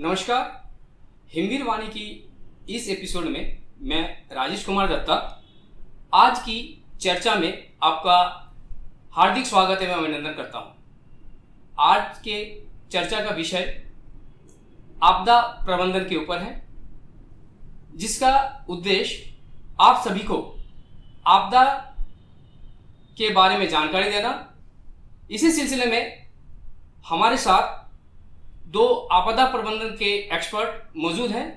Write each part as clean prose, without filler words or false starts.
नमस्कार। हिमवीर वाणी की इस एपिसोड में मैं राजेश कुमार दत्ता आज की चर्चा में आपका हार्दिक स्वागत एवं अभिनंदन करता हूं। आज के चर्चा का विषय आपदा प्रबंधन के ऊपर है, जिसका उद्देश्य आप सभी को आपदा के बारे में जानकारी देना। इसी सिलसिले में हमारे साथ दो आपदा प्रबंधन के एक्सपर्ट मौजूद हैं,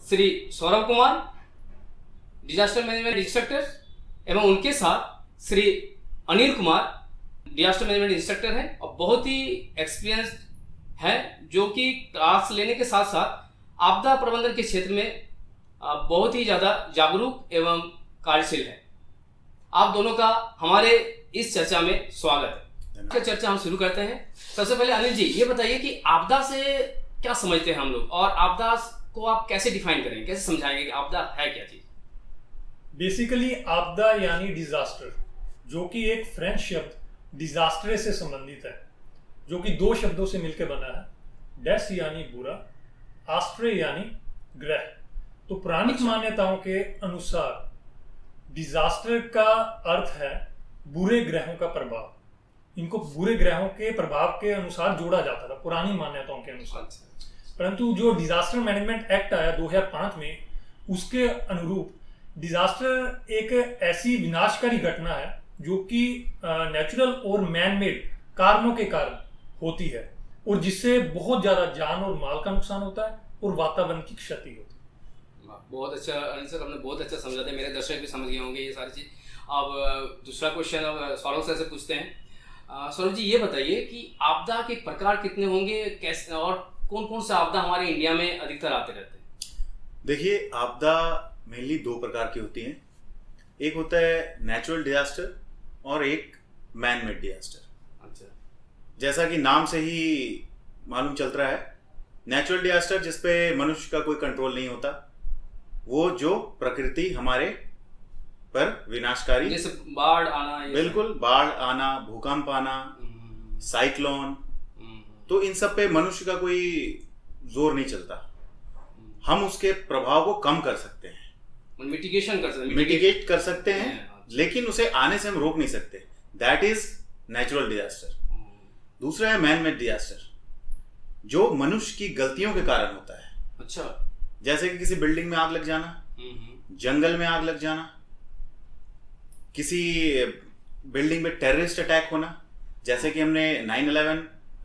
Shri Saurabh Kumar, disaster management instructor, एवं उनके साथ Shri Anil Kumar, disaster management instructor हैं और बहुत ही एक्सपीरियंस्ड हैं, जो कि क्लास लेने के साथ साथ आपदा प्रबंधन के क्षेत्र में बहुत ही ज़्यादा जागरूक एवं कार्यशील है। आप दोनों का हमारे इस चर्चा में स्वागत है। चर्चा हम शुरू करते हैं। सबसे पहले अनिल जी, ये बताइए कि आपदा से क्या समझते हैं हम लोग, और आपदा को आप कैसे डिफाइन करेंगे, कैसे समझाएंगे कि आपदा है क्या चीज? बेसिकली आपदा यानी डिजास्टर, जो कि एक फ्रेंच शब्द डिजास्टर से संबंधित है, जो कि दो शब्दों से मिलकर बना है। डेस यानी बुरा, आस्ट्रे यानी ग्रह। तो पौराणिक मान्यताओं के अनुसार डिजास्टर का अर्थ है बुरे ग्रहों का प्रभाव। इनको बुरे ग्रहों के प्रभाव के अनुसार जोड़ा जाता था पुरानी मान्यताओं के अनुसार। परंतु जो डिजास्टर मैनेजमेंट एक्ट आया 2005 में, उसके अनुरूप डिजास्टर एक ऐसी विनाशकारी घटना है जो कि नेचुरल और मैन मेड कारणों के कारण होती है, और जिससे बहुत ज्यादा जान और माल का नुकसान होता है और वातावरण की क्षति होती है। बहुत अच्छा अनिल सर, हमने बहुत अच्छा समझा था। मेरे दर्शक भी समझ गए होंगे ये सारी चीज। अब दूसरा क्वेश्चन अब सौरभ सर से पूछते हैं। सौरभ जी, ये बताइए कि आपदा के प्रकार कितने होंगे, कैसे, और कौन कौन सा आपदा हमारे इंडिया में अधिकतर आते रहते हैं? देखिए, आपदा मेनली दो प्रकार की होती हैं। एक होता है नेचुरल डिजास्टर और एक मैन मेड डिजास्टर। अच्छा, जैसा कि नाम से ही मालूम चल रहा है, नेचुरल डिजास्टर जिसपे मनुष्य का कोई कंट्रोल नहीं होता, वो जो प्रकृति हमारे पर विनाशकारी, जैसे बाढ़ आना, बिल्कुल बाढ़ आना, भूकंप आना, साइक्लोन, तो इन सब पे मनुष्य का कोई जोर नहीं चलता। हम उसके प्रभाव को कम कर सकते हैं, मिटिगेट कर सकते हैं, लेकिन उसे आने से हम रोक नहीं सकते। That is natural disaster. दूसरा है मैन मेड डिजास्टर, जो मनुष्य की गलतियों के कारण होता है। अच्छा, जैसे कि किसी बिल्डिंग में आग लग जाना, जंगल में आग लग जाना, किसी बिल्डिंग में टेररिस्ट अटैक होना, जैसे कि हमने 9/11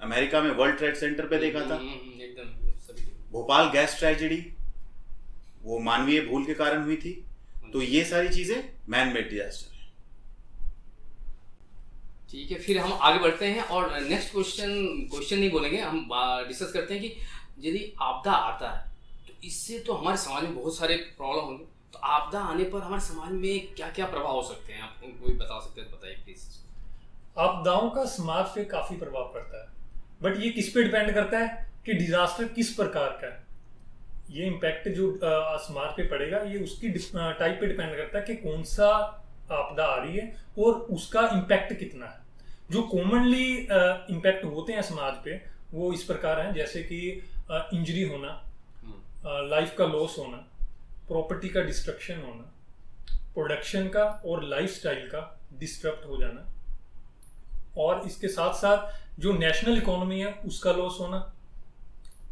अमेरिका में वर्ल्ड ट्रेड सेंटर पे देखा था। भोपाल गैस ट्रेजेडी, वो मानवीय भूल के कारण हुई थी। तो ये सारी चीजें मैन मेड डिजास्टर है। ठीक है, फिर हम आगे बढ़ते हैं और नेक्स्ट क्वेश्चन नहीं बोलेंगे, हम डिस्कस करते हैं कि यदि आपदा आता है तो इससे तो हमारे समाज में बहुत सारे प्रॉब्लम होंगे। तो आपदा आने पर हमारे समाज में क्या क्या प्रभाव हो सकते हैं, आप कोई बता सकते हैं तो बताइए प्लीज। आपदाओं का समाज पे काफी प्रभाव पड़ता है, बट ये किस पे डिपेंड करता है कि डिजास्टर किस प्रकार का है। ये इम्पैक्ट जो समाज पे पड़ेगा, ये उसकी टाइप पे डिपेंड करता है कि कौन सा आपदा आ रही है और उसका इम्पैक्ट कितना है। जो कॉमनली इम्पैक्ट होते हैं समाज पे, वो इस प्रकार हैं, जैसे कि इंजरी होना, लाइफ का लॉस होना, प्रॉपर्टी का डिस्ट्रक्शन होना, प्रोडक्शन का और लाइफस्टाइल का डिस्टर्ब हो जाना, और इसके साथ साथ जो नेशनल इकोनॉमी है उसका लॉस होना।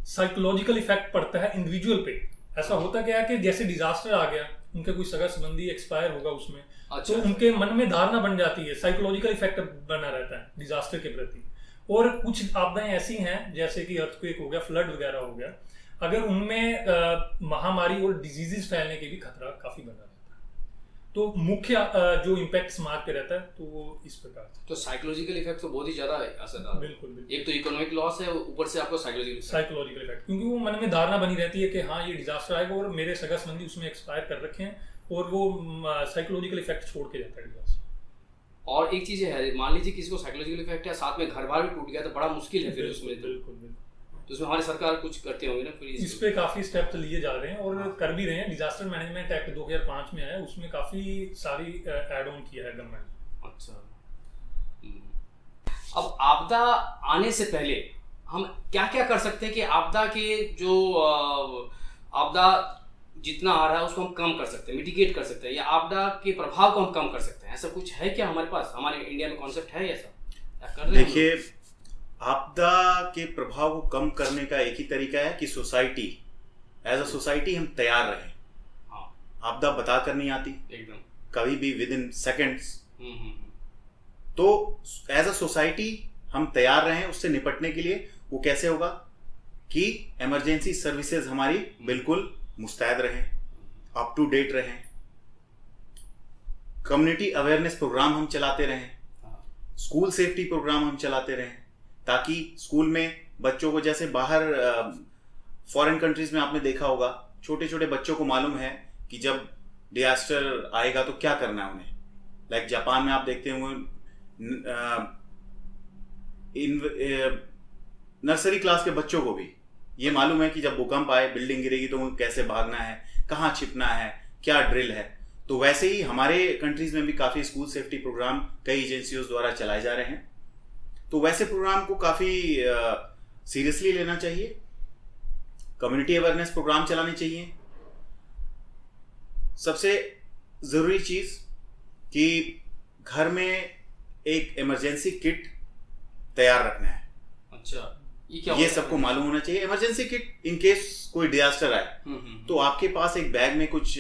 साइकोलॉजिकल इफेक्ट पड़ता है इंडिविजुअल पे। ऐसा होता क्या है कि जैसे डिजास्टर आ गया, उनके कोई सगा संबंधी एक्सपायर होगा उसमें, अच्छा, तो उनके मन में धारणा बन जाती है, साइकोलॉजिकल इफेक्ट बना रहता है डिजास्टर के प्रति। और कुछ आपदाएं ऐसी हैं जैसे कि अर्थक्वेक हो गया, फ्लड वगैरह हो गया, अगर उनमें महामारी और डिजीजेस फैलने के भी खतरा काफी बना रहता है। तो मुख्य जो इम्पैक्ट समाज पे रहता है तो वो इस प्रकार से। तो साइकोलॉजिकल इफेक्ट तो बहुत ही ज्यादा असरदार है। बिल्कुल बिल्कुल। एक तो इकोनॉमिक लॉस है, ऊपर से आपको साइकोलॉजिकल इफेक्ट, क्योंकि वो मन में धारणा बनी रहती है कि हाँ ये डिजास्टर आएगा और मेरे सगा संबंधी उसमें एक्सपायर कर रखे हैं, और वो साइकोलॉजिकल इफेक्ट छोड़ के जाता है डिजास्टर। और एक चीज है, मान लीजिए किसी को साइकोलॉजिकल इफेक्ट है, साथ में घर बार भी टूट गया तो बड़ा मुश्किल है फिर उसमें। बिल्कुल। तो उसमें हमारी सरकार कुछ करते होंगे ना फिर इस पे काफी स्टेप्स लिए जा रहे हैं और कर भी रहे हैं। डिजास्टर मैनेजमेंट एक्ट 2005 में आया, उसमें काफी सारी ऐड ऑन किया है गवर्नमेंट। अच्छा, अब आपदा आने से पहले हम क्या क्या कर सकते हैं कि आपदा के जो आपदा जितना आ रहा है उसको हम कम कर सकते हैं, मिटिगेट कर सकते हैं, या आपदा के प्रभाव को हम कम कर सकते हैं? ऐसा कुछ है क्या हमारे पास, हमारे इंडिया में कॉन्सेप्ट है ऐसा, या कर रहे हैं हम देखिए, आपदा के प्रभाव को कम करने का एक ही तरीका है कि सोसाइटी, एज अ सोसाइटी हम तैयार रहें। लोग? हाँ, आपदा बता कर नहीं आती, एकदम। कभी भी विद इन सेकेंड्स। हम्म। तो एज अ सोसाइटी हम तैयार रहें उससे निपटने के लिए। वो कैसे होगा कि इमरजेंसी सर्विसेज हमारी बिल्कुल मुस्तैद रहें, अप टू डेट रहें, कम्युनिटी अवेयरनेस प्रोग्राम हम चलाते रहें, हाँ, स्कूल सेफ्टी प्रोग्राम हम चलाते रहें, ताकि स्कूल में बच्चों को, जैसे बाहर फॉरेन कंट्रीज में आपने देखा होगा, छोटे छोटे बच्चों को मालूम है कि जब डिजास्टर आएगा तो क्या करना है उन्हें। लाइक जापान में आप देखते होंगे, नर्सरी क्लास के बच्चों को भी ये मालूम है कि जब भूकंप आए, बिल्डिंग गिरेगी तो उन्हें कैसे भागना है, कहाँ छिपना है, क्या ड्रिल है। तो वैसे ही हमारे कंट्रीज में भी काफी स्कूल सेफ्टी प्रोग्राम कई एजेंसियों द्वारा चलाए जा रहे हैं। तो वैसे प्रोग्राम को काफी सीरियसली लेना चाहिए, कम्युनिटी अवेयरनेस प्रोग्राम चलाने चाहिए। सबसे जरूरी चीज कि घर में एक इमरजेंसी किट तैयार रखना है। अच्छा, क्या ये होता है? सबको मालूम होना चाहिए। इमरजेंसी किट इन केस कोई डिजास्टर आए तो आपके पास एक बैग में कुछ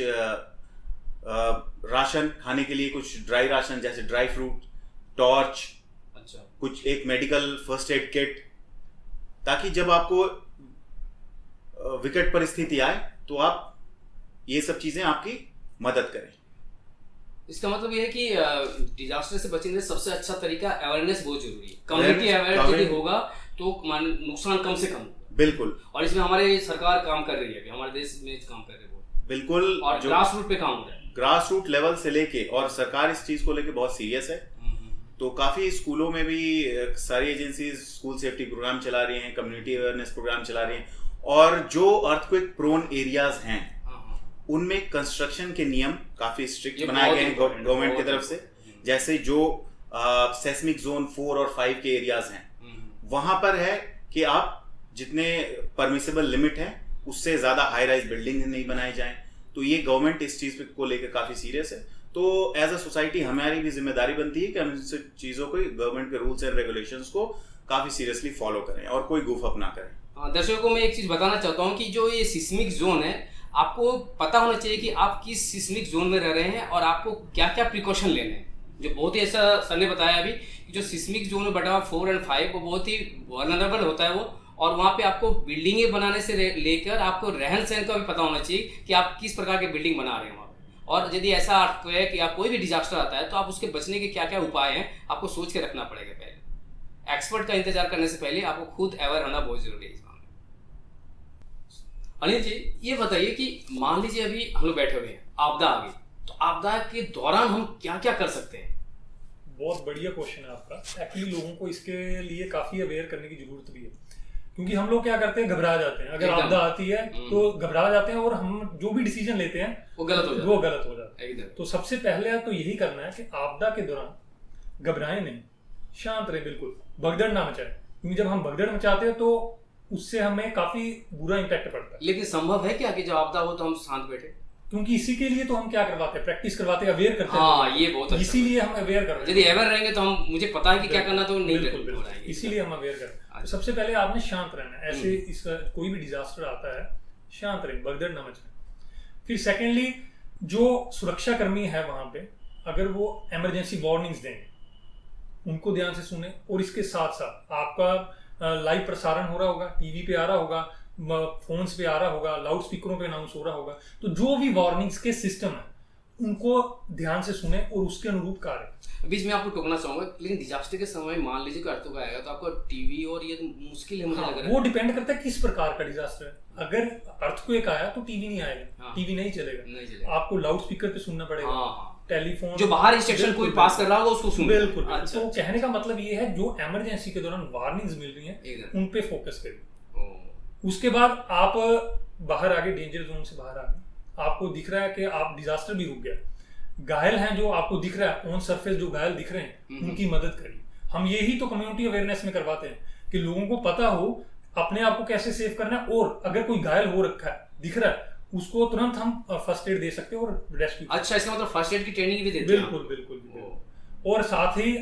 राशन, खाने के लिए कुछ ड्राई राशन जैसे ड्राई फ्रूट, टॉर्च, अच्छा, कुछ एक मेडिकल फर्स्ट एड किट, ताकि जब आपको विकट परिस्थिति आए तो आप ये सब चीजें आपकी मदद करें। इसका मतलब ये है कि डिजास्टर से बचने का सबसे अच्छा तरीका अवेयरनेस बहुत जरूरी है। कम्युनिटी अवेयर यदि होगा तो नुकसान कम से कम होगा। बिल्कुल, और इसमें हमारे सरकार काम कर रही है, अभी हमारे देश में काम कर रही है बहुत। बिल्कुल। और ग्रास रूट पे काम हो रहा है, ग्रास रूट लेवल से लेके, और सरकार इस चीज को लेके बहुत सीरियस है। तो काफी स्कूलों में भी सारी एजेंसीज स्कूल सेफ्टी प्रोग्राम चला रही हैं, कम्युनिटी अवेयरनेस प्रोग्राम चला रही हैं। और जो अर्थक्वेक प्रोन एरियाज हैं उनमें कंस्ट्रक्शन के नियम काफी स्ट्रिक्ट बनाए गए हैं गवर्नमेंट की तरफ से। जैसे जो सेस्मिक जोन 4 और 5 के एरियाज हैं वहां पर है कि आप जितने परमिसेबल लिमिट है उससे ज्यादा हाई राइज बिल्डिंग नहीं बनाए जाएं। तो ये गवर्नमेंट इस चीज को लेकर काफी सीरियस है। तो एज अ सोसाइटी हमारी भी जिम्मेदारी बनती है कि हम इन चीजों को, गवर्नमेंट के रूल्स एंड रेगुलेशंस को काफी सीरियसली फॉलो करें और कोई गुफ अप ना करें। दर्शकों को मैं एक चीज बताना चाहता हूँ कि जो ये सिस्मिक जोन है, आपको पता होना चाहिए कि आप किस सिस्मिक जोन में रह रहे हैं और आपको क्या क्या प्रिकॉशन लेने हैं। जो बहुत ही ऐसा सर ने बताया अभी कि जो सिस्मिक जोन में बटा हुआ 4 और 5 वो बहुत ही वल्नरेबल होता है वो, और वहाँ पे आपको बिल्डिंगें बनाने से लेकर आपको रहन सहन का भी पता होना चाहिए कि आप किस प्रकार की बिल्डिंग बना रहे हैं वहाँ पे। और यदि ऐसा अर्थक्वेक या कोई भी डिजास्टर आता है तो आप उसके बचने के क्या क्या उपाय हैं आपको सोच के रखना पड़ेगा। पहले एक्सपर्ट का इंतजार करने से पहले आपको खुद अवेयर होना बहुत जरूरी है इस मामले में। अनिल जी, ये बताइए कि मान लीजिए अभी हम लोग बैठे हुए हैं, आपदा आ गई, तो आपदा के दौरान हम क्या क्या कर सकते हैं? बहुत बढ़िया क्वेश्चन है आपका। एक्चुअली लोगों को इसके लिए काफी अवेयर करने की जरूरत भी है, क्योंकि हम लोग क्या करते हैं, घबरा जाते हैं। अगर आपदा आती है तो घबरा जाते हैं और हम जो भी डिसीजन लेते हैं वो गलत हो जाता है। तो सबसे पहले तो यही करना है कि आपदा के दौरान घबराएं नहीं, शांत रहे, बिल्कुल भगदड़ ना मचाए, क्योंकि जब हम भगदड़ मचाते हैं तो उससे हमें काफी बुरा इम्पैक्ट पड़ता है। लेकिन संभव है क्या कि जब आपदा हो तो हम शांत बैठे? क्योंकि इसी के लिए तो हम क्या करवाते हैं, प्रैक्टिस करवाते हैं, अवेयर करते हैं। हाँ, ये बहुत अच्छा। इसीलिए हम अवेयर कर रहे हैं। यदि अवेयर रहेंगे तो हम, मुझे पता है कि क्या करना, तो नहीं बिल्कुल, इसीलिए हम अवेयर करें। तो सबसे पहले आपने शांत रहना है। ऐसे इसका कोई भी डिजास्टर आता है, शांत रहें, भगदड़ ना मचाएं। फिर सेकेंडली, जो सुरक्षा कर्मी है वहां पे, अगर वो इमरजेंसी वार्निंग्स देंगे उनको ध्यान से सुने। और इसके साथ साथ आपका लाइव प्रसारण हो रहा होगा, टीवी पे आ रहा होगा, फोन्स पे आ रहा होगा, लाउड स्पीकरों पे अनाउंस हो रहा होगा। तो जो भी वार्निंग्स के सिस्टम है उनको ध्यान से सुने और उसके अनुरूप कार्य। बीच में आपको टोकना चाहूंगा, लेकिन डिजास्टर के समय मान लीजिए कि अर्थक्वेक आएगा तो आपको टीवी और ये मुश्किल है मुझे लग रहा है। वो डिपेंड करता है किस प्रकार का डिजास्टर है। अगर अर्थक्वेक आया तो टीवी नहीं आएगा, टीवी नहीं चलेगा, आपको लाउड स्पीकर पे सुनना पड़ेगा, टेलीफोन, जो बाहर इंस्ट्रक्शन कोई पास कर रहा होगा उसको सुनो। बिल्कुल। तो कहने का मतलब ये है, जो इमरजेंसी के दौरान वार्निंग्स मिल रही हैं उन पे फोकस करिए। उसके बाद आप बाहर आ गए, डेंजर जोन से बाहर आ गए, आपको दिख रहा है कि आप डिजास्टर भी रुक गया, घायल हैं जो आपको दिख रहा है ऑन सरफेस, जो घायल दिख रहे हैं उनकी मदद करिए। हम यही तो कम्युनिटी अवेयरनेस में करवाते हैं कि लोगों को पता हो अपने आप को कैसे सेव करना है, और अगर कोई घायल हो रखा है दिख रहा है उसको तुरंत हम फर्स्ट एड दे सकते हैं और रेस्क्यू। अच्छा, इसका मतलब फर्स्ट एड की ट्रेनिंग भी देते हैं? बिल्कुल बिल्कुल। और साथ ही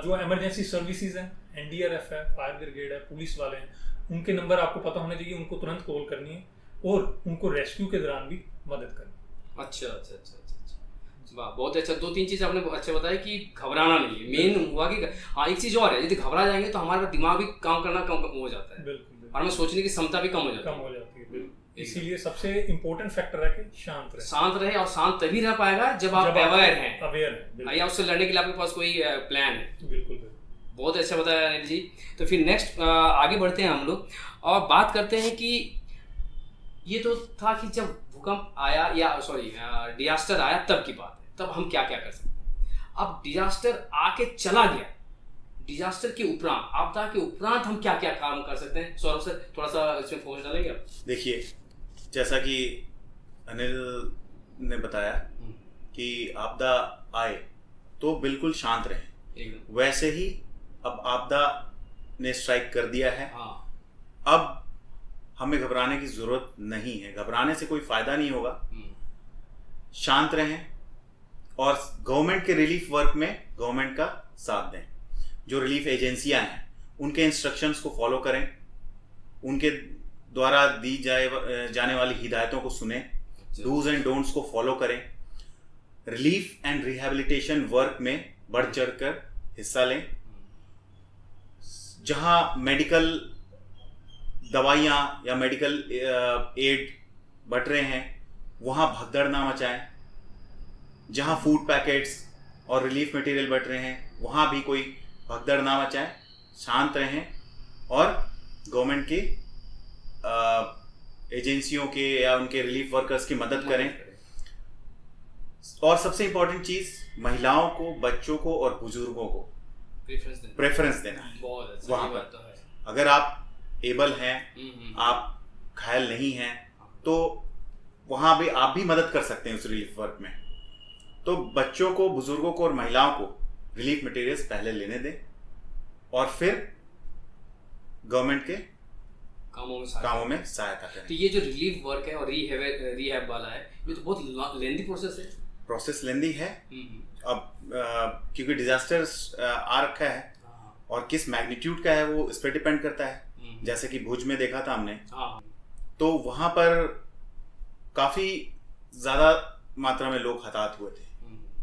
जो इमरजेंसी सर्विसेज हैं, एनडीआरएफ है, फायर ब्रिगेड है, पुलिस वाले हैं, उनके नंबर आपको पता होने चाहिए, उनको तुरंत कॉल करनी है और उनको रेस्क्यू के दौरान भी मदद करनी। अच्छा, वाह, बहुत अच्छा। 2-3 चीज आपने अच्छा बताया कि घबराना नहीं है, मेन हुआ कि हाँ एक चीज और है, यदि घबरा जाएंगे तो हमारा दिमाग भी काम करना कम हो जाता है। बिल्कुल। और हमें सोचने की क्षमता भी कम हो जाती है। इसीलिए सबसे इम्पोर्टेंट फैक्टर है कि शांत रहे और शांत तभी रह पाएगा जब आप अवेयर हैं या उससे लड़ने के लिए आपके पास कोई प्लान है। बिल्कुल। बहुत अच्छा बताया अनिल जी। तो फिर नेक्स्ट आगे बढ़ते हैं हम लोग और बात करते हैं कि ये तो था कि जब भूकंप आया या डिजास्टर आया तब की बात है, तब हम क्या क्या कर सकते हैं। अब डिजास्टर आके चला गया, डिजास्टर के उपरांत, आपदा के उपरांत हम क्या क्या काम कर सकते हैं? सौरभ सर थोड़ा सा इसमें फोकस डालेंगे आप? देखिए, जैसा कि अनिल ने बताया कि आपदा आए तो बिल्कुल शांत रहें, वैसे ही अब आपदा ने स्ट्राइक कर दिया है। अब हमें घबराने की जरूरत नहीं है, घबराने से कोई फायदा नहीं होगा। शांत रहें और गवर्नमेंट के रिलीफ वर्क में गवर्नमेंट का साथ दें। जो रिलीफ एजेंसियां हैं उनके इंस्ट्रक्शंस को फॉलो करें, उनके द्वारा दी जाने वाली हिदायतों को सुने, डूज एंड डोंट्स को फॉलो करें, रिलीफ एंड रिहैबिलिटेशन वर्क में बढ़ चढ़कर हिस्सा लें। जहां मेडिकल दवाइयां या मेडिकल एड बट रहे हैं वहां भगदड़ ना मचाएं। जहां फूड पैकेट्स और रिलीफ मटेरियल बट रहे हैं वहां भी कोई भगदड़ ना मचाएं, शांत रहें और गवर्नमेंट की एजेंसियों के या उनके रिलीफ वर्कर्स की मदद करें। और सबसे इंपॉर्टेंट चीज, महिलाओं को, बच्चों को और बुजुर्गों को प्रेफरेंस देना है। वहां पर अगर आप एबल हैं, आप घायल नहीं हैं, तो वहां भी आप भी मदद कर सकते हैं उस रिलीफ वर्क में। तो बच्चों को, बुजुर्गों को और महिलाओं को रिलीफ मटेरियल्स पहले लेने दें और फिर गवर्नमेंट के कामों में सहायता करें। तो ये जो रिलीफ वर्क है और रिहैब वाला है, ये तो बहुत लेंदी प्रोसेस लेंदी है। अब क्योंकि डिजास्टर आ रखा है और किस मैग्नीट्यूड का है वो इस पर डिपेंड करता है। जैसे कि भुज में देखा था हमने, तो वहां पर काफी ज्यादा मात्रा में लोग हताहत हुए थे,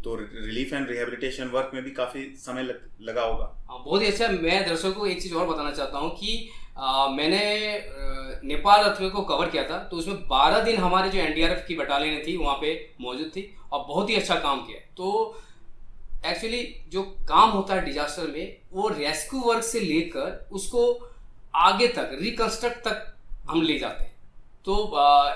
तो रिलीफ एंड रिहैबिलिटेशन वर्क में भी काफी समय लगा होगा। बहुत ही अच्छा। मैं दर्शकों को एक चीज और बताना चाहता हूँ कि मैंने नेपाल अर्थक्वेक को कवर किया था, तो उसमें 12 दिन हमारे जो एनडीआरएफ की बटालियन थी वहाँ पे मौजूद थी और बहुत ही अच्छा काम किया। तो एक्चुअली जो काम होता है डिजास्टर में, वो रेस्क्यू वर्क से लेकर उसको आगे तक रिकंस्ट्रक्ट तक हम ले जाते हैं। तो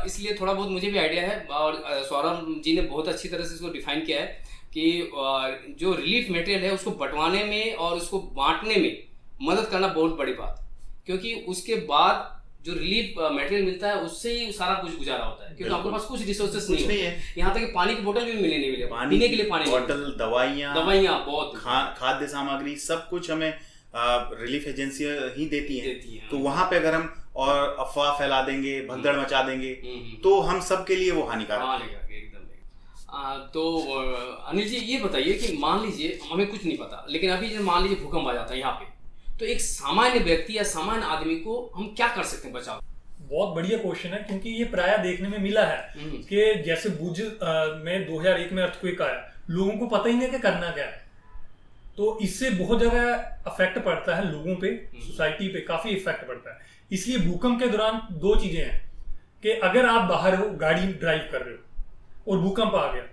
इसलिए थोड़ा बहुत मुझे भी आइडिया है और सौरभ जी ने बहुत अच्छी तरह से इसको डिफाइन किया है कि जो रिलीफ मटेरियल है उसको बंटवाने में और उसको बांटने में मदद करना बहुत बड़ी बात, क्योंकि उसके बाद जो रिलीफ मटेरियल मिलता है उससे ही सारा कुछ गुजारा होता है, क्योंकि आपके पास कुछ रिसोर्सेस नहीं है। यहाँ तक कि पानी की बोतल भी नहीं मिले, पीने के लिए पानी बोतल, दवाइयाँ, बहुत खाद्य सामग्री, सब कुछ हमें रिलीफ एजेंसियां ही देती हैं। तो वहां पे अगर हम और अफवाह फैला देंगे, भगदड़ मचा देंगे, तो हम सब के लिए वो हानिकारक है। तो अनिल जी ये बताइए कि मान लीजिए हमें कुछ नहीं पता, लेकिन अभी मान लीजिए भूकंप आ जाता है यहाँ पे, तो एक सामान्य व्यक्ति या सामान्य आदमी को हम क्या कर सकते हैं बचाव? बहुत बढ़िया क्वेश्चन है, क्योंकि ये प्रायः देखने में मिला है कि जैसे भुज में 2001 में अर्थक्वेक आया, लोगों को पता ही नहीं कि करना क्या है, तो इससे बहुत ज्यादा इफेक्ट पड़ता है लोगों पे, सोसाइटी पे काफी इफेक्ट पड़ता है। इसलिए भूकंप के दौरान दो चीजें हैं कि अगर आप बाहर हो, गाड़ी ड्राइव कर रहे हो और भूकंप आ गया,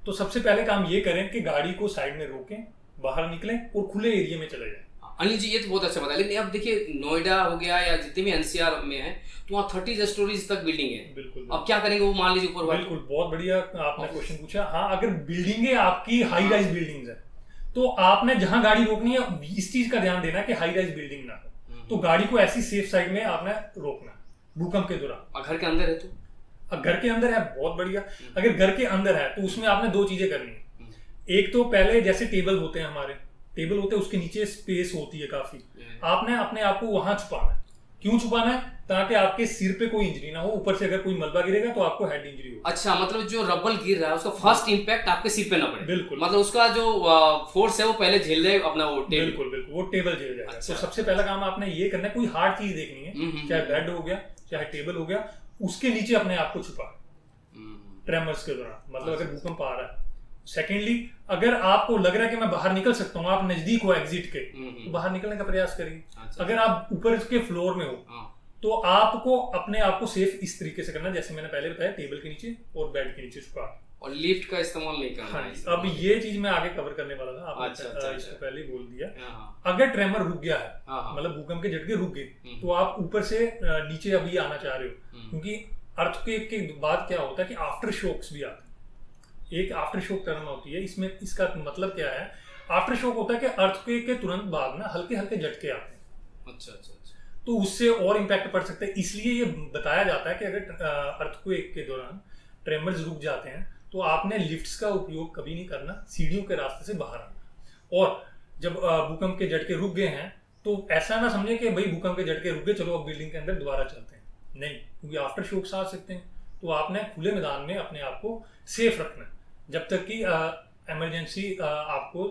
तो सबसे पहले काम ये करें कि गाड़ी को साइड में रोकें, बाहर निकलें और खुले एरिया में चले जाएं। अनिल जी ये तो बहुत अच्छा बताया, लेकिन अब देखिए नोएडा हो गया या जितने भी एनसीआर में है, तो वहाँ 30 स्टोरीज तक बिल्डिंग है। बिल्कुल। अब क्या करेंगे वो, मान लीजिए ऊपर? बिल्कुल, बहुत बढ़िया आपने क्वेश्चन पूछा। हाँ, अगर बिल्डिंगे आपकी हाई राइज बिल्डिंग्स है, तो आपने जहां गाड़ी रोकनी है इस चीज का ध्यान देना है कि हाई राइज बिल्डिंग ना हो, तो गाड़ी को ऐसी सेफ साइड में आपने रोकना भूकंप के दौरान। घर के अंदर है तो? घर के अंदर है, बहुत बढ़िया। अगर घर के अंदर है तो उसमें आपने दो चीजें करनी है। एक तो पहले जैसे टेबल होते हैं हमारे, टेबल होते हैं उसके नीचे स्पेस होती है काफी, आपने अपने आप को वहां छुपाना है। क्यों छुपाना है? ताकि आपके सिर पे कोई इंजरी ना हो, ऊपर से अगर कोई मलबा गिरेगा तो आपको हेड इंजरी हो। अच्छा, मतलब जो रबल गिर रहा है उसका फर्स्ट इंपैक्ट आपके सिर पे ना पड़े। बिल्कुल, मतलब उसका जो फोर्स है वो पहले झेल ले अपना वो टेबल। बिल्कुल बिल्कुल, वो टेबल झेल जाएगा। अच्छा। तो सबसे पहला काम आपने ये करना है, कोई हार्ड चीज देखनी है, चाहे बेड हो गया चाहे टेबल हो गया, उसके नीचे अपने आप को छुपा ट्रेमर्स के दौरान, मतलब अगर भूकंप आ रहा है। सेकेंडली, अगर आपको लग रहा है कि मैं बाहर निकल सकता हूँ, आप नजदीक हो एग्जिट के, तो बाहर निकलने का प्रयास करिए। अच्छा। अगर आप ऊपर के फ्लोर में हो तो आपको अपने आप को सेफ इस तरीके से करना, जैसे मैंने पहले बताया, टेबल के नीचे और बेड के नीचे छुपा। और लिफ्ट का इस्तेमाल नहीं करना। हाँ, अब ये चीज मैं आगे कवर करने वाला था, आपने अच्छा। इसको पहले ही बोल दिया। हाँ। अगर ट्रेमर रुक गया है, हाँ। मतलब भूकंप के झटके रुक गए, तो आप ऊपर से नीचे अभी आना चाह रहे हो, क्योंकि अर्थक्वेक के बाद क्या होता है कि आफ्टर शॉक्स भी आते हैं। एक आफ्टर शॉक टर्म होती है इसमें, इसका मतलब क्या है? आफ्टर शॉक होता है कि अर्थक्वेक के तुरंत बाद ना हल्के हल्के झटके आते हैं। अच्छा, तो उससे और इम्पैक्ट पड़ सकता है। इसलिए ये बताया जाता है कि अगर अर्थक्वेक के दौरान ट्रेमर्स रुक जाते हैं तो आपने लिफ्ट्स का उपयोग कभी नहीं करना, सीढ़ियों के रास्ते से बाहर आना। और जब भूकंप के झटके रुक गए हैं तो ऐसा ना समझे कि भाई भूकंप के झटके रुक गए, चलो अब बिल्डिंग के अंदर दोबारा चलते हैं, नहीं, क्योंकि आफ्टर शॉक्स आ सकते हैं। तो आपने खुले मैदान में अपने आप को सेफ रखना है जब तक कि इमरजेंसी आपको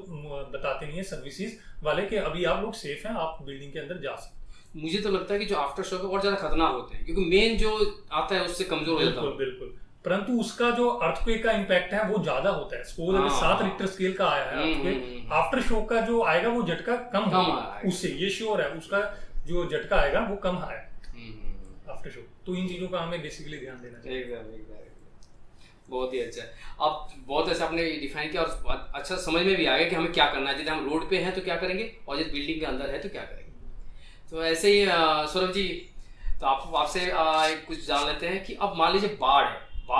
बताते नहीं है सर्विसेज वाले कि अभी आप लोग सेफ हैं, आप बिल्डिंग के अंदर जा सकते हैं। मुझे तो लगता है कि जो आफ्टर शॉक है और ज्यादा खतरनाक होते हैं, क्योंकि मेन जो आता है उससे कमजोर हो जाता है। बिल्कुल, परंतु उसका जो अर्थक्वेक का इम्पैक्ट है वो ज्यादा होता है। सपोज अगर 7 रिक्टर स्केल का आया है अर्थक्वेक, आफ्टर शॉक का जो आएगा वो झटका कम होगा उससे, ये श्योर है, उसका जो झटका आएगा वो कम आएगा आफ्टर शॉक। तो इन चीजों का हमें बेसिकली ध्यान देना चाहिए। एकदम बहुत ही अच्छा। अब बहुत ऐसा आपने डिफाइन किया और अच्छा समझ में भी आ गया कि हमें क्या करना है। यदि हम रोड पे हैं तो क्या करेंगे, और यदि बिल्डिंग के अंदर है तो क्या करेंगे। तो ऐसे ही सौरभ जी, तो आपसे कुछ जान लेते हैं कि अब मान लीजिए बाढ़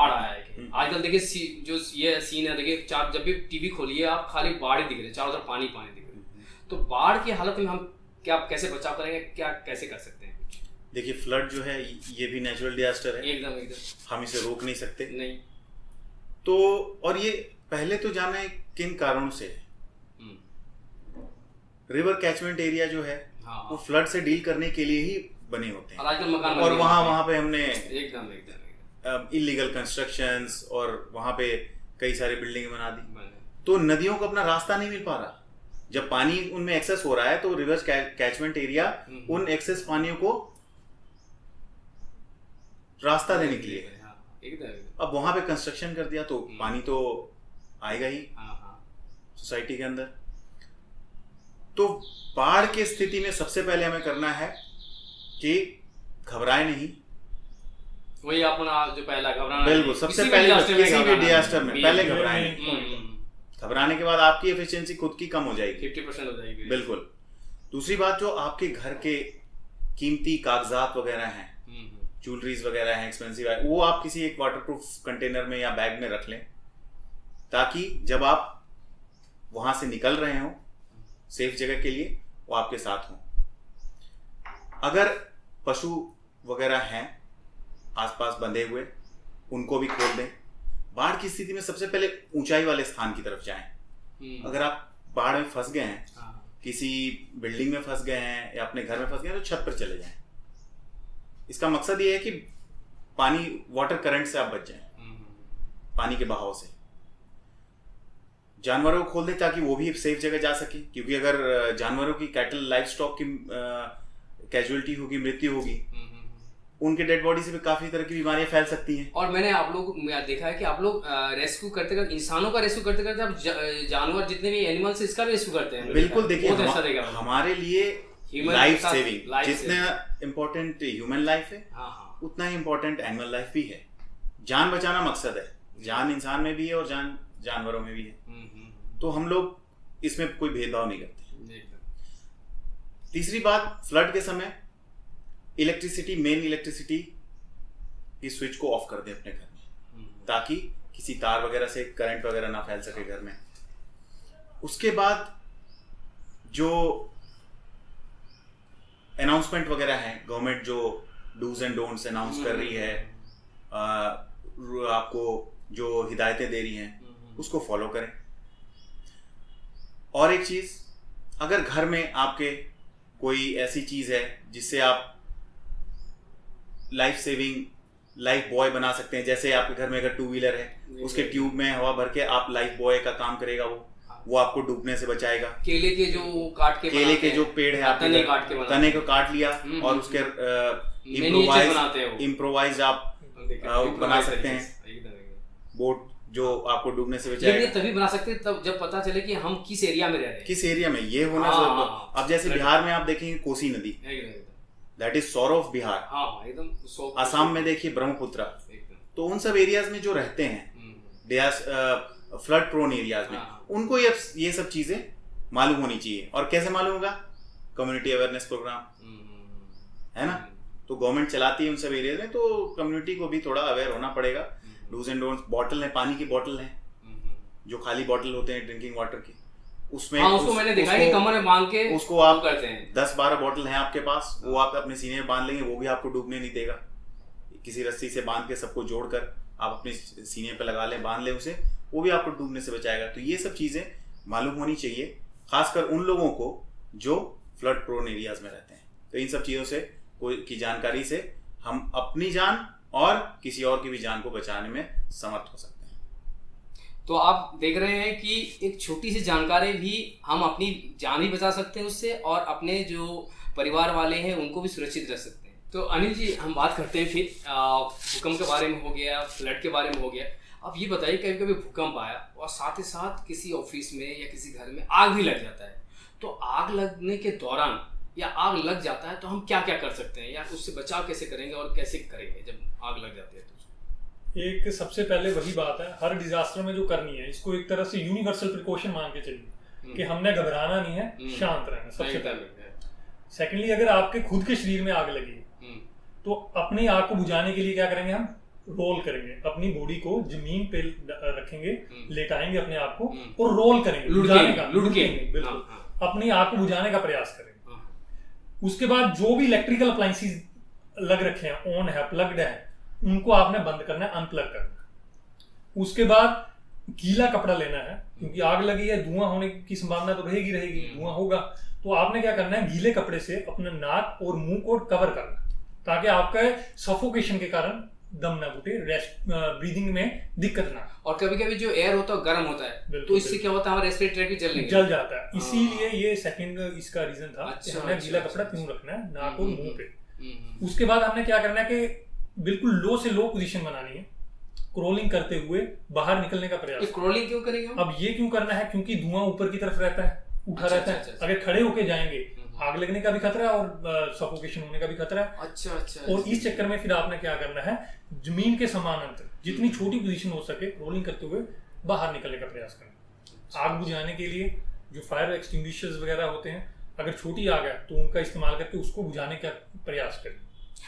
आया है। आजकल देखिए जो ये सीन है, देखिए जब भी टीवी खोलिए आप खाली बाढ़ ही दिख रहे, चारों तरफ पानी दिख रहे। तो बाढ़ की हालत में हम कैसे बचाव करेंगे, कैसे कर सकते हैं? देखिए, फ्लड जो है ये भी नेचुरल डिजास्टर है, एकदम हम इसे रोक नहीं सकते। नहीं तो और ये पहले तो जाना है किन कारणों से। रिवर कैचमेंट एरिया जो है वो फ्लड से डील करने के लिए ही बने होते हैं। आजकल मकान और वहाँ पे हमने एकदम इलीगल कंस्ट्रक्शंस और वहाँ पे कई सारी बिल्डिंग बना दी, तो नदियों को अपना रास्ता नहीं मिल पा रहा। जब पानी उनमें एक्सेस हो रहा है तो रिवर कैचमेंट एरिया उन एक्सेस पानियों को रास्ता देने के लिए अब वहां पे कंस्ट्रक्शन कर दिया तो पानी तो आएगा ही सोसाइटी के अंदर। तो बाढ़ की स्थिति में सबसे पहले हमें करना है कि घबराए नहीं। वही अपना जो पहला घबराना, बिल्कुल, सबसे पहले किसी भी डिजास्टर में पहले घबराए नहीं। घबराने के बाद आपकी एफिशिएंसी खुद की कम हो जाएगी, 50% हो जाएगी। बिल्कुल। दूसरी बात, जो आपके घर के कीमती कागजात वगैरह हैं, ज्वेलरीज वगैरह हैं एक्सपेंसिव, वो आप किसी एक वाटरप्रूफ कंटेनर में या बैग में रख लें, ताकि जब आप वहां से निकल रहे हो सेफ जगह के लिए वो आपके साथ हो। अगर पशु वगैरह हैं आसपास बंधे हुए, उनको भी खोल दें। बाढ़ की स्थिति में सबसे पहले ऊंचाई वाले स्थान की तरफ जाएं। अगर आप बाढ़ में फंस गए हैं, किसी बिल्डिंग में फंस गए हैं या अपने घर में फंस गए हैं, तो छत पर चले जाएं। इसका मकसद ये है कि पानी, वाटर करंट से आप बच जाएं, पानी के बहाव से। जानवरों को खोल दें ताकि वो भी सेफ जगह जा सके, क्योंकि अगर जानवरों की, कैटल, लाइव स्टॉक की कैजुअलिटी होगी, मृत्यु होगी, उनके डेड बॉडी से भी काफी तरह की बीमारियां फैल सकती हैं। और मैंने आप लोग देखा है कि आप लोग रेस्क्यू करते करते, इंसानों का रेस्क्यू करते करते आप जानवर जितने भी एनिमल्स इसका भी रेस्क्यू करते हैं। बिल्कुल, देखिए हमारे लिए लाइफ सेविंग जितना इम्पोर्टेंट ह्यूमन लाइफ है, उतना ही इम्पोर्टेंट एनिमल लाइफ भी है। जान बचाना मकसद है, जान इंसान में भी है और जान जानवरों में भी है। तो हम लोग इसमें कोई भेदभाव नहीं करते। तीसरी बात, फ्लड के समय इलेक्ट्रिसिटी, मेन इलेक्ट्रिसिटी की स्विच को ऑफ कर दें अपने घर में, ताकि किसी तार वगैरह से करंट वगैरह ना फैल सके घर में। उसके बाद जो अनाउंसमेंट वगैरह है, गवर्नमेंट जो डूज एंड डोंट्स अनाउंस कर रही है, आपको जो हिदायतें दे रही हैं, उसको फॉलो करें। और एक चीज, अगर घर में आपके कोई ऐसी चीज है जिससे आप लाइफ सेविंग लाइफ बॉय बना सकते हैं, जैसे आपके घर में अगर 2 व्हीलर है उसके ट्यूब में हवा भर के आप लाइफ बॉय का काम करेगा, वो आपको डूबने से बचाएगा। केले के जो काट के केले के जो पेड़ है आपके तने काट के तने को काट लिया और उसके इम्प्रोवाइज आप बना सकते हैं बोट जो आपको डूबने से बचाएगा। ये तभी बना सकते हैं तब जब पता चले कि हम किस एरिया में रह रहे हैं, किस एरिया में ये होना जरूरी। अब जैसे बिहार में आप देखेंगे कोसी नदी, दैट इज सौर ऑफ बिहार। एकदम असम में देखिए ब्रह्मपुत्र। तो उन सब एरियाज में जो रहते हैं फ्लड प्रोन एरियाज में, उनको ये सब चीजें मालूम होनी चाहिए। और कैसे मालूम होगा? कम्युनिटी अवेयरनेस प्रोग्राम है ना, तो गवर्नमेंट चलाती है उन सब एरियाज में, तो कम्युनिटी को भी थोड़ा अवेयर होना पड़ेगा। डूज एंड डोंट्स, बॉटल है, पानी की बॉटल है, जो खाली बॉटल होते हैं ड्रिंकिंग वाटर की, उसमें उसको मैंने देखा है कि कमर में बांध के उसको आप करते हैं। 10-12 बॉटल हैं आपके पास, वो आप अपने सीने में बांध लेंगे, वो भी आपको डूबने नहीं देगा। किसी रस्सी से बांध के सबको जोड़कर आप अपने सीने पे लगा लें, बांध लें उसे, वो भी आपको डूबने से बचाएगा। तो ये सब चीजें मालूम होनी चाहिए, खासकर उन लोगों को जो फ्लड प्रोन एरियाज में रहते हैं। तो इन सब चीजों से की जानकारी से हम अपनी जान और किसी और की भी जान को बचाने में समर्थ हो सकते हैं। तो आप देख रहे हैं कि एक छोटी सी जानकारी भी हम अपनी जान भी बचा सकते हैं उससे, और अपने जो परिवार वाले हैं उनको भी सुरक्षित रख सकते हैं। तो अनिल जी, हम बात करते हैं फिर भूकंप के बारे में हो गया, फ्लड के बारे में हो गया। अब ये बताइए, कभी कभी भूकंप आया और साथ ही साथ किसी ऑफिस में या किसी घर में आग भी लग जाता है, तो आग लगने के दौरान या आग लग जाता है तो हम क्या क्या कर सकते हैं, या उससे बचाव कैसे करेंगे और कैसे करेंगे जब आग लग जाती है? तो एक सबसे पहले वही बात है, हर डिजास्टर में जो करनी है, इसको एक तरह से यूनिवर्सल प्रिकॉशन मान के चलिए कि हमने घबराना नहीं है, शांत रहना सबसे पहले। सेकेंडली, अगर आपके खुद के शरीर में आग लगी तो अपनी आग को बुझाने के लिए क्या करेंगे? हम रोल करेंगे, अपनी बॉडी को जमीन पे रखेंगे, लेटाएंगे अपने आप को और रोल करेंगे, लुढ़केंगे, बिल्कुल अपनी आग को बुझाने का प्रयास करेंगे। उसके बाद जो भी इलेक्ट्रिकल अप्लायंसेस लग रखे हैं, ऑन है, प्लग्ड है, उनको आपने बंद करना है, अनप्लग करना है। उसके बाद गीला कपड़ा लेना है, क्योंकि आग लगी है, धुआं होने की संभावना तो रहेगी, धुआं होगा। तो आपने क्या करना है? गीले कपड़े से अपना नाक और मुंह को कवर करना, ताकि आपका सफोकेशन के कारण दम ना घुटे, ब्रीदिंग में दिक्कत ना। और कभी कभी जो एयर होता है गर्म होता है, तो इससे क्या होता है? हमारा रेस्पिरेटरी ट्रैक जल जाता है। इसीलिए ये सेकंड इसका रीजन था कि हमने गीला कपड़ा क्यों रखना है नाक और मुंह पे। उसके बाद हमने क्या करना है कि बिल्कुल लो से लो पोजीशन बनानी है, क्रॉलिंग करते हुए बाहर निकलने का प्रयास। क्रॉलिंग क्यों करेंगे? अब ये क्यों करना है? क्योंकि धुआं ऊपर की तरफ रहता है, उठा रहता है। अगर खड़े होके जाएंगे, आग लगने का भी खतरा है और सफोकेशन होने का भी खतरा है। और इस चक्कर में फिर आपने क्या करना है? जमीन के समानांतर जितनी छोटी पोजीशन हो सके रोलिंग करते हुए बाहर निकलने का प्रयास करना। आग बुझाने के लिए जो फायर एक्सटिंग्विशर्स वगैरह होते हैं, अगर छोटी आग है तो उनका इस्तेमाल करके उसको बुझाने का प्रयास करें।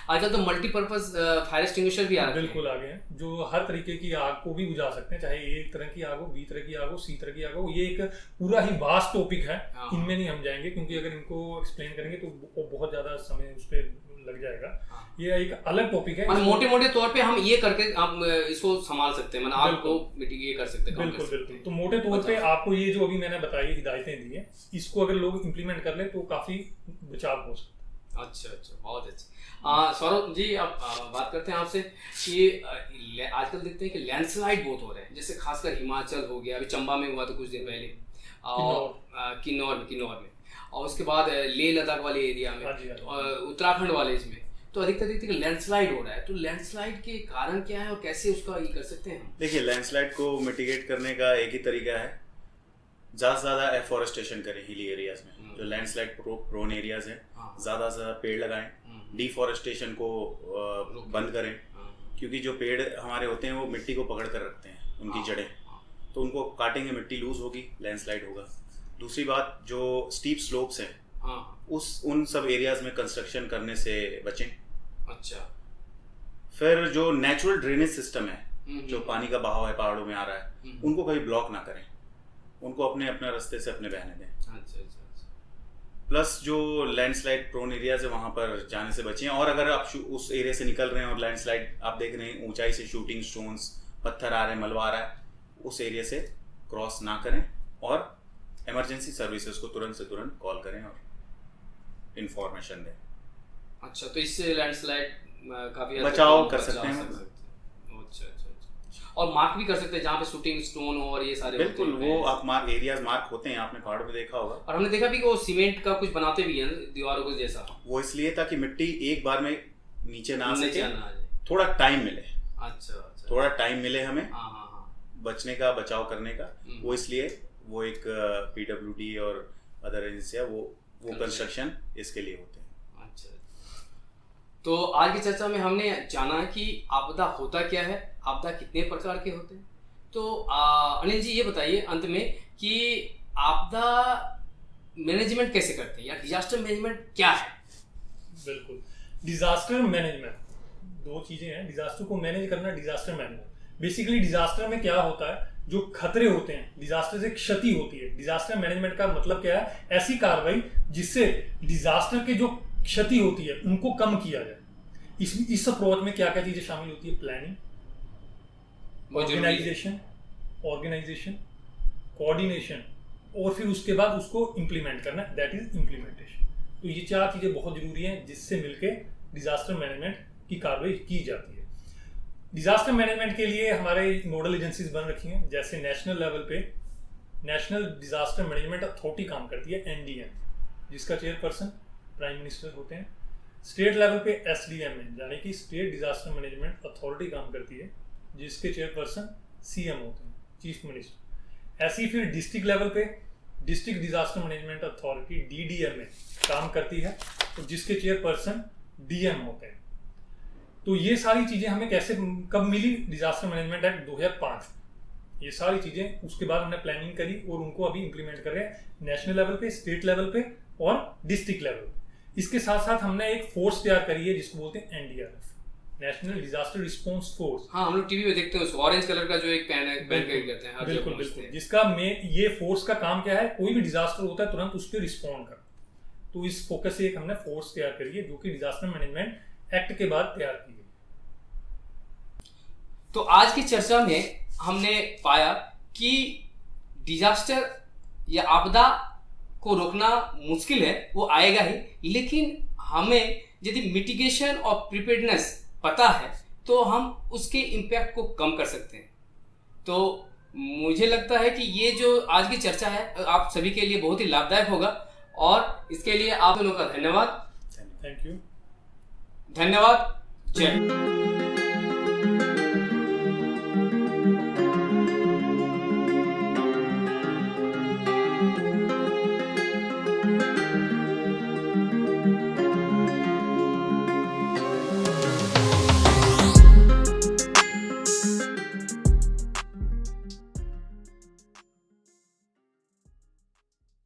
आजकल तो मल्टीपर्पज फायर एक्सटिंग्विशर भी आ गए, बिल्कुल आ गए हैं, जो हर तरीके की आग को भी बुझा सकते हैं, चाहे एक तरह की आग हो, बी तरह की आग हो, सी तरह की आग हो। ये एक पूरा ही वास्ट टॉपिक है, इनमें नहीं हम जाएंगे, क्योंकि अगर इनको एक्सप्लेन करेंगे तो बहुत ज्यादा समय उस पर लग जाएगा। ये एक अलग टॉपिक है। मोटे मोटे तौर पे हम ये करके हम इसको संभाल सकते हैं, आग को मिटिगेट कर सकते हैं। बिल्कुल बिल्कुल। तो मोटे तौर पे आपको ये जो अभी मैंने बताई हिदायतें दी है, इसको अगर लोग इम्प्लीमेंट कर ले तो काफी बचाव हो सकता है। अच्छा, बहुत अच्छा। सौरभ जी, अब बात करते हैं आपसे कि आजकल देखते हैं कि लैंडस्लाइड बहुत हो रहे हैं, जैसे खासकर हिमाचल हो गया, अभी चंबा में हुआ था कुछ दिन पहले, और किन्नौर में, और उसके बाद लेह लद्दाख वाले एरिया में, उत्तराखंड वाले इसमें, तो अधिकतर लैंडस्लाइड हो रहा है। तो लैंडस्लाइड के कारण क्या है और कैसे उसका ये कर सकते हैं? देखिए, लैंडस्लाइड को मिटिगेट करने का एक ही तरीका है, ज्यादा से ज्यादा एफोरेस्टेशन करें हिली एरियाज में, जो लैंडस्लाइड प्रोन एरियाज है, ज्यादा से ज्यादा पेड़ लगाएं, डिफॉरेस्टेशन को बंद करें, क्योंकि जो पेड़ हमारे होते हैं वो मिट्टी को पकड़ कर रखते हैं, उनकी जड़ें, तो उनको काटेंगे मिट्टी लूज होगी, लैंडस्लाइड होगा। दूसरी बात, जो स्टीप स्लोप्स हैं उन सब एरियाज में कंस्ट्रक्शन करने से बचें। अच्छा। फिर जो नेचुरल ड्रेनेज सिस्टम है, जो पानी का बहाव है पहाड़ों में आ रहा है, उनको कभी ब्लॉक ना करें, उनको अपने रास्ते से अपने बहने दें। अच्छा। प्लस जो लैंडस्लाइड प्रोन एरियाज है वहां पर जाने से बचें। और अगर आप उस एरिया से निकल रहे हैं और लैंडस्लाइड आप देख रहे हैं, ऊंचाई से शूटिंग स्टोन्स, पत्थर आ रहे हैं, मलबा आ रहा है, उस एरिया से क्रॉस ना करें और इमरजेंसी सर्विसेज को तुरंत से तुरंत कॉल करें और इंफॉर्मेशन दें। अच्छा, तो इससे लैंडस्लाइड काफी हद तक बचाव कम कर बचा सकते हैं। अच्छा अच्छा अच्छा। और मार्क भी कर सकते हैं जहाँ पे शूटिंग स्टोन और ये सारे बिल्कुल, होते वो हैं। आप मार्क एरियाज मार्क होते हैं, आपने पहाड़ में देखा होगा। और हमने देखा भी कि वो सीमेंट का कुछ बनाते भी हैं दीवारों को जैसा, वो इसलिए ताकि मिट्टी एक बार में नीचे ना आ नीचे सके, ना आ जाए। थोड़ा टाइम मिले, अच्छा अच्छा। थोड़ा टाइम मिले हमें हाँ हाँ हाँ। बचने का, बचाव करने का। वो इसलिए वो एक PWD और अदर एजेंसी है, वो कंस्ट्रक्शन इसके लिए होते हैं। अच्छा, तो आज की चर्चा में हमने जाना कि आपदा होता क्या है, आपदा कितने प्रकार के होते हैं। तो अनिल जी ये बताइए अंत में कि आपदा मैनेजमेंट कैसे करते हैं, या डिजास्टर मैनेजमेंट क्या है? बिल्कुल, डिजास्टर मैनेजमेंट दो चीजें हैं, डिजास्टर को मैनेज करना, डिजास्टर मैनेजमेंट। बेसिकली डिजास्टर में क्या होता है, जो खतरे होते हैं, डिजास्टर से क्षति होती है। डिजास्टर मैनेजमेंट का मतलब क्या है, ऐसी कार्रवाई जिससे डिजास्टर के जो क्षति होती है उनको कम किया जाए। इस अप्रोच में क्या क्या चीजें शामिल होती है, प्लानिंग, ऑर्गेनाइजेशन, कोऑर्डिनेशन, और फिर उसके बाद उसको इम्प्लीमेंट करना, दैट इज इम्प्लीमेंटेशन। तो ये चार चीजें बहुत जरूरी हैं जिससे मिलके डिजास्टर मैनेजमेंट की कार्रवाई की जाती है। डिजास्टर मैनेजमेंट के लिए हमारे नोडल एजेंसीज बन रखी हैं, जैसे नेशनल लेवल पे नेशनल डिजास्टर मैनेजमेंट अथॉरिटी काम करती है, NDM, जिसका चेयरपर्सन प्राइम मिनिस्टर होते हैं। स्टेट लेवल पे SDM है, यानी कि स्टेट डिजास्टर मैनेजमेंट अथॉरिटी काम करती है, जिसके चेयरपर्सन CM होते हैं, चीफ मिनिस्टर। ऐसी फिर डिस्ट्रिक्ट लेवल पे district disaster management authority DDM काम करती है, तो जिसके चेयरपर्सन DM होते हैं। तो ये सारी चीजें हमें कैसे कब मिली, डिजास्टर मैनेजमेंट एक्ट 2005। ये सारी चीजें उसके बाद हमने प्लानिंग करी और उनको अभी इंप्लीमेंट कर रहे हैं नेशनल लेवल पे, स्टेट लेवल पे और डिस्ट्रिक्ट लेवल पे। इसके साथ साथ हमने एक फोर्स तैयार करी है जिसको बोलते हैं NDRF, national disaster response force. हाँ, हम लोग टीवी में देखते हैं उसको, ऑरेंज कलर का जो एक पेन है, पेन करके कहते हैं, हर जगह बिल्कुल पहुंचते बिल्कुल, हैं। जिसका ये फोर्स का काम क्या है, कोई भी डिजास्टर होता है तुरंत उस पर रिस्पॉन्ड कर। तो इस फोकस से एक हमने फोर्स तैयार करी है जो कि डिजास्टर मैनेजमेंट एक्ट के बाद तैयार की गई। तो आज की चर्चा में हमने पाया कि डिजास्टर या आपदा को रोकना मुश्किल है, वो आएगा ही, लेकिन हमें यदि मिटिगेशन और प्रिपेयर्डनेस पता है तो हम उसके इम्पैक्ट को कम कर सकते हैं। तो मुझे लगता है कि ये जो आज की चर्चा है आप सभी के लिए बहुत ही लाभदायक होगा, और इसके लिए आप दोनों का धन्यवाद। Thank you. धन्यवाद। जय हिंद।